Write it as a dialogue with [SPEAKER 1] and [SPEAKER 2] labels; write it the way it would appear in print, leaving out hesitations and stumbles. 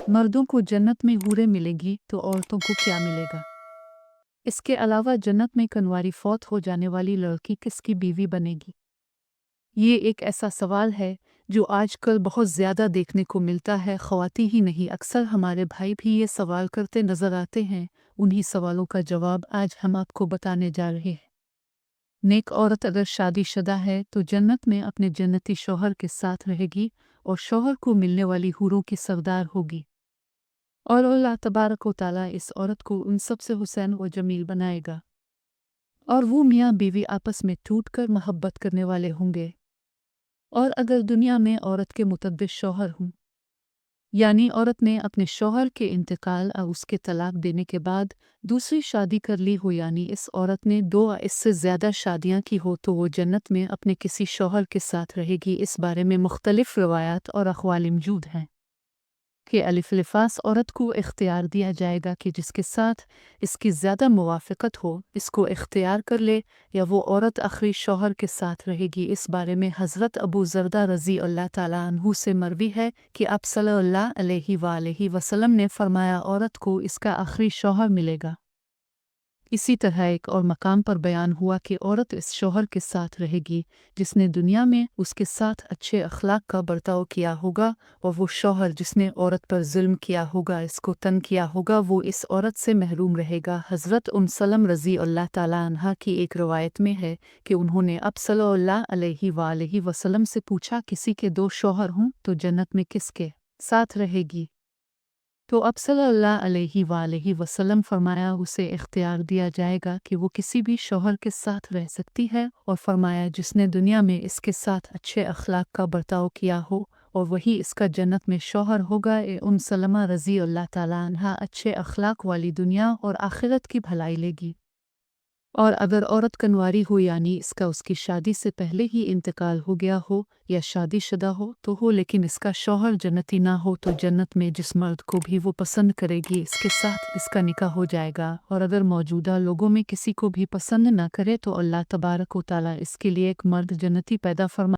[SPEAKER 1] मर्दों को जन्नत में हूरें मिलेंगी तो औरतों को क्या मिलेगा? इसके अलावा जन्नत में कन्वारी फौत हो जाने वाली लड़की किसकी बीवी बनेगी? ये एक ऐसा सवाल है जो आजकल बहुत ज़्यादा देखने को मिलता है। ख़वातीन ही नहीं, अक्सर हमारे भाई भी ये सवाल करते नज़र आते हैं। उन्हीं सवालों का जवाब आज हम आपको बताने जा रहे हैं। नेक औरत अगर शादीशुदा है तो जन्नत में अपने जन्नती शौहर के साथ रहेगी और शौहर को मिलने वाली हूरों की सरदार होगी। और अल्लाह तबारक व तआला इस औरत को उन सब से हुसैन व जमील बनाएगा और वो मियाँ बीवी आपस में टूटकर मोहब्बत करने वाले होंगे। और अगर दुनिया में औरत के मुतअद्दिद शौहर हों, यानी औरत ने अपने शौहर के इंतकाल और उसके तलाक देने के बाद दूसरी शादी कर ली हो, यानी इस औरत ने 2 या इससे ज़्यादा शादियाँ की हो, तो वो जन्नत में अपने किसी शौहर के साथ रहेगी। इस बारे में मुख्तलिफ रवायात और अक़वाल मौजूद हैं कि अलिफ लिफास औरत को इख्तियार दिया जाएगा कि जिसके साथ इसकी ज़्यादा मुवाफ़क़त हो इसको इख्तियार कर ले, या वो औरत आखिरी शौहर के साथ रहेगी। इस बारे में हज़रत अबू ज़रदा रज़ी अल्लाह ताला अन्हु से मरवी है कि आप सल्लल्लाहु अलैहि वसल्लम ने फ़रमाया, औरत को इसका आखिरी शौहर मिलेगा। इसी तरह एक और मकाम पर बयान हुआ कि औरत इस शौहर के साथ रहेगी जिसने दुनिया में उसके साथ अच्छे अखलाक का बर्ताव किया होगा, और वो शौहर जिसने औरत पर जुल्म किया होगा, इसको तंग किया होगा, वो इस औरत से महरूम रहेगा। हज़रत सलम रज़ी अल्लाह ताला अन्हा की एक रवायत में है कि उन्होंने अब सल्लल्लाहु अलैहि वसल्लम से पूछा, किसी के 2 शौहर हों तो जन्नत में किसके साथ रहेगी? तो अब सल्लल्लाहु अलैहि वसल्लम फरमाया, उसे इख्तियार दिया जाएगा कि वो किसी भी शौहर के साथ रह सकती है, और फरमाया जिसने दुनिया में इसके साथ अच्छे अखलाक का बर्ताव किया हो और वही इसका जन्नत में शौहर होगा। सलमा रज़ी अल्लाह ताला अन्हा अच्छे अखलाक वाली दुनिया और आखिरत की भलाई लेगी। और अगर औरत कन्वारी हो, यानी इसका उसकी शादी से पहले ही इंतकाल हो गया हो या शादीशुदा हो तो हो, लेकिन इसका शौहर जन्नती ना हो, तो जन्नत में जिस मर्द को भी वो पसंद करेगी इसके साथ इसका निकाह हो जाएगा। और अगर मौजूदा लोगों में किसी को भी पसंद ना करे तो अल्लाह तबारक व तआला इसके लिए एक मर्द जन्नती पैदा फरमा